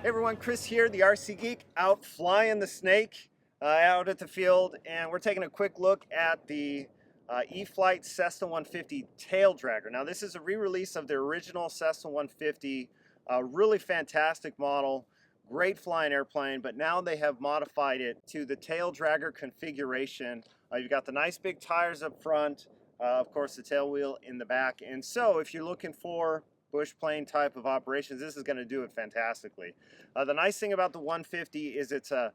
Hey everyone, Chris here, the RC Geek, out flying the snake out at the field, and we're taking a quick look at the E-flite Cessna 150 tail dragger. Now this is a re-release of the original Cessna 150, really fantastic model, great flying airplane, but now they have modified it to the tail dragger configuration. You've got the nice big tires up front, of course the tail wheel in the back, and so if you're looking for bush plane type of operations, this is going to do it fantastically. The nice thing about the 150 is it's a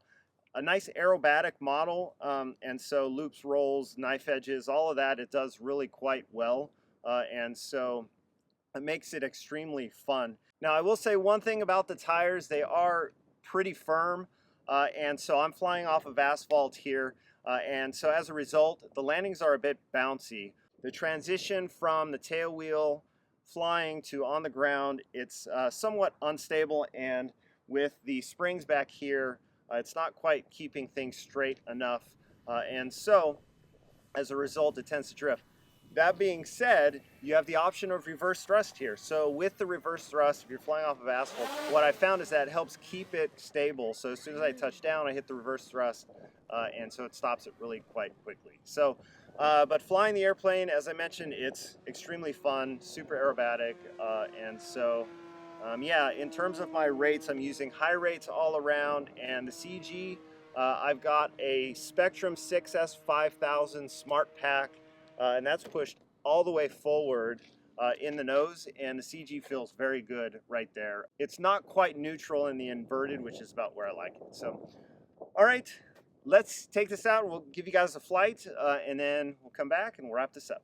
nice aerobatic model, and so loops, rolls, knife edges, all of that, it does really quite well, and so it makes it extremely fun. Now I will say one thing about the tires, they are pretty firm, and so I'm flying off of asphalt here, and so as a result, the landings are a bit bouncy. The transition from the tail wheel flying to on the ground, it's somewhat unstable, and with the springs back here, it's not quite keeping things straight enough, and so as a result it tends to drift. That being said, you have the option of reverse thrust here. So with the reverse thrust, if you're flying off of asphalt, what I found is that it helps keep it stable. So as soon as I touch down, I hit the reverse thrust, and so it stops it really quite quickly. So, but flying the airplane, as I mentioned, it's extremely fun, super aerobatic, and so yeah, in terms of my rates, I'm using high rates all around, and the CG, I've got a Spectrum 6S 5000 Smart Pack, and that's pushed all the way forward in the nose, and the CG feels very good right there. It's not quite neutral in the inverted, which is about where I like it. So, all right, let's take this out. We'll give you guys a flight, and then we'll come back and we'll wrap this up.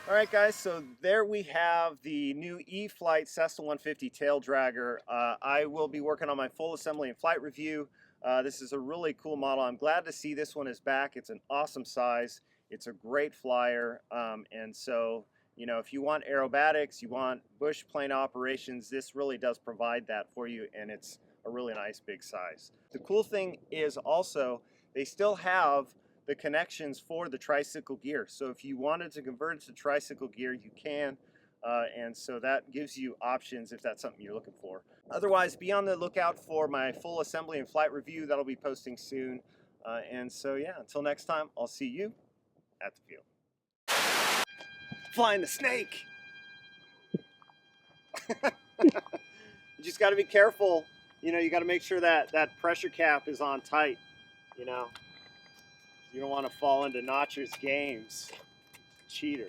All right, guys, so there we have the new E-flite Cessna 150 tail dragger. I will be working on my full assembly and flight review. This is a really cool model. I'm glad to see this one is back. It's an awesome size. It's a great flyer. And so, you know, if you want aerobatics, you want bush plane operations, this really does provide that for you, and it's a really nice big size. The cool thing is also they still have the connections for the tricycle gear. So if you wanted to convert it to tricycle gear, you can. And so that gives you options if that's something you're looking for. Otherwise, be on the lookout for my full assembly and flight review that'll be posting soon. And so yeah, until next time, I'll see you at the field. Flying the snake! You just gotta be careful. You know, you gotta make sure that that pressure cap is on tight, you know. You don't want to fall into Notcher's games. Cheater.